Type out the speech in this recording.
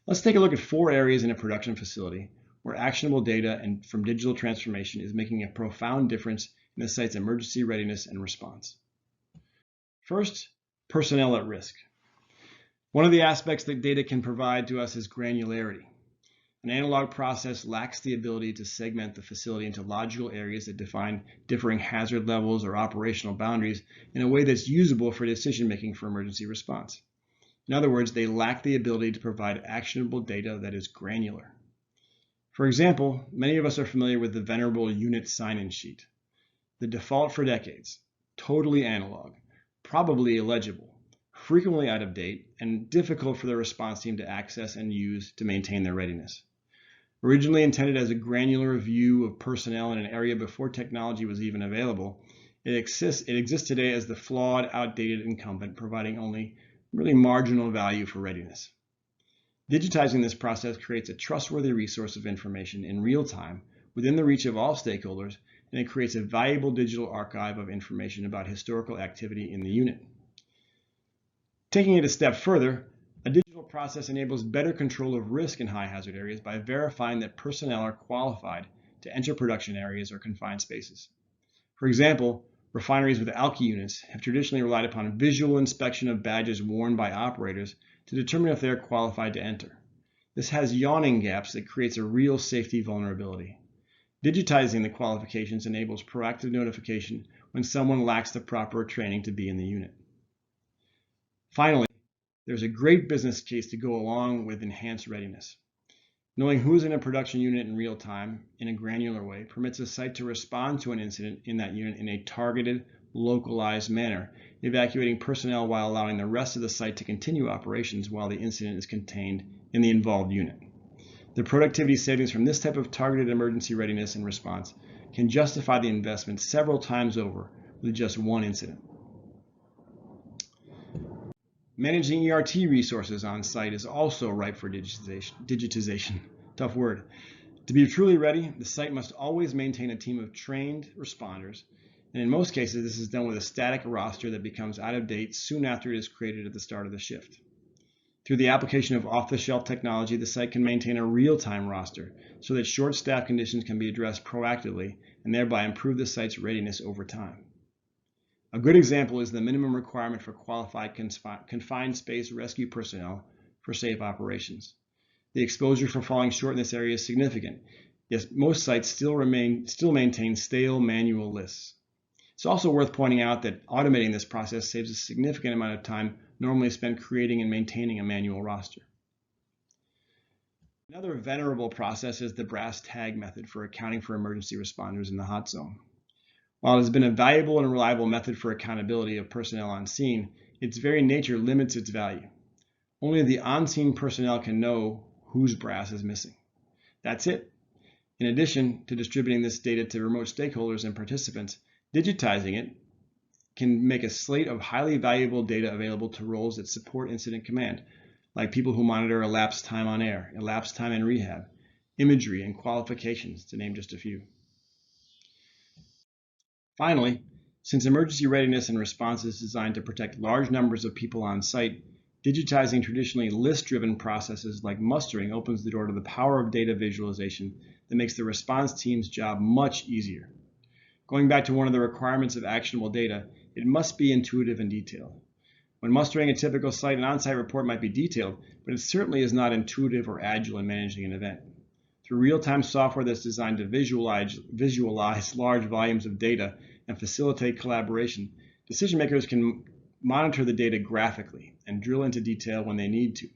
Let's take a look at 4 areas in a production facility where actionable data and from digital transformation is making a profound difference in the site's emergency readiness and response. First, personnel at risk. One of the aspects that data can provide to us is granularity. An analog process lacks the ability to segment the facility into logical areas that define differing hazard levels or operational boundaries in a way that's usable for decision-making for emergency response. In other words, they lack the ability to provide actionable data that is granular. For example, many of us are familiar with the venerable unit sign-in sheet. The default for decades, totally analog, probably illegible, frequently out of date, and difficult for the response team to access and use to maintain their readiness. Originally intended as a granular view of personnel in an area before technology was even available, it exists today as the flawed, outdated incumbent, providing only really marginal value for readiness. Digitizing this process creates a trustworthy resource of information in real time within the reach of all stakeholders, and it creates a valuable digital archive of information about historical activity in the unit. Taking it a step further, a digital process enables better control of risk in high hazard areas by verifying that personnel are qualified to enter production areas or confined spaces. For example, refineries with alky units have traditionally relied upon visual inspection of badges worn by operators to determine if they are qualified to enter. This has yawning gaps that creates a real safety vulnerability. Digitizing the qualifications enables proactive notification when someone lacks the proper training to be in the unit. Finally, there's a great business case to go along with enhanced readiness. Knowing who's in a production unit in real time in a granular way permits a site to respond to an incident in that unit in a targeted, localized manner, evacuating personnel while allowing the rest of the site to continue operations while the incident is contained in the involved unit. The productivity savings from this type of targeted emergency readiness and response can justify the investment several times over with just one incident. Managing ERT resources on site is also ripe for digitization. Tough word. To be truly ready, the site must always maintain a team of trained responders, and in most cases this is done with a static roster that becomes out of date soon after it is created at the start of the shift. Through the application of off-the-shelf technology, the site can maintain a real-time roster so that short staff conditions can be addressed proactively and thereby improve the site's readiness over time. A good example is the minimum requirement for qualified confined space rescue personnel for safe operations. The exposure for falling short in this area is significant, yet most sites still maintain stale manual lists. It's also worth pointing out that automating this process saves a significant amount of time normally spent creating and maintaining a manual roster. Another venerable process is the brass tag method for accounting for emergency responders in the hot zone. While it has been a valuable and reliable method for accountability of personnel on scene, its very nature limits its value. Only the on-scene personnel can know whose brass is missing. That's it. In addition to distributing this data to remote stakeholders and participants, digitizing it can make a slate of highly valuable data available to roles that support incident command, like people who monitor elapsed time on air, elapsed time in rehab, imagery, and qualifications, to name just a few. Finally, since emergency readiness and response is designed to protect large numbers of people on site, digitizing traditionally list-driven processes like mustering opens the door to the power of data visualization that makes the response team's job much easier. Going back to one of the requirements of actionable data, it must be intuitive and detailed. When mustering a typical site, an on-site report might be detailed, but it certainly is not intuitive or agile in managing an event. Through real-time software that's designed to visualize large volumes of data and facilitate collaboration, decision makers can monitor the data graphically and drill into detail when they need to.